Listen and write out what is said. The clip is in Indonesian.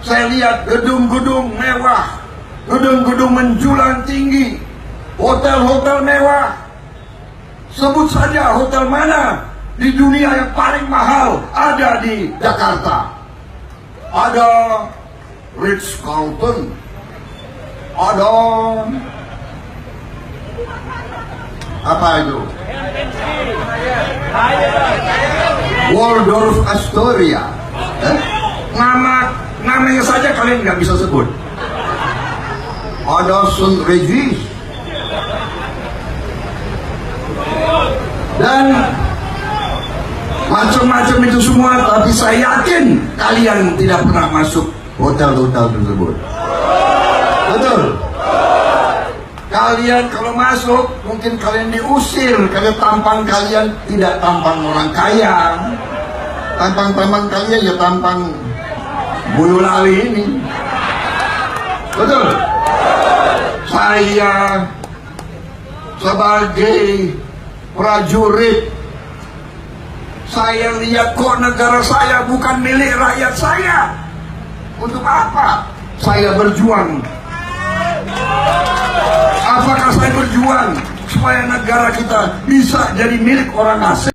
Saya lihat gedung-gedung mewah, gedung-gedung menjulang tinggi, hotel-hotel mewah. Sebut saja hotel mana di dunia yang paling mahal ada di Jakarta. Ada Ritz-Carlton, ada apa itu? Waldorf Astoria. Namanya saja kalian nggak bisa sebut. Ada St. Regis dan macam-macam itu semua, tapi saya yakin kalian tidak pernah masuk hotel-hotel tersebut. Betul? Kalian kalau masuk mungkin kalian diusir karena tampang kalian tidak tampang orang kaya. Tampang-tampang kalian ya tampang bulu lali ini. Betul? Saya sebagai prajurit, saya lihat kok negara saya bukan milik rakyat saya. Untuk apa saya berjuang? Apakah saya berjuang supaya negara kita bisa jadi milik orang asing?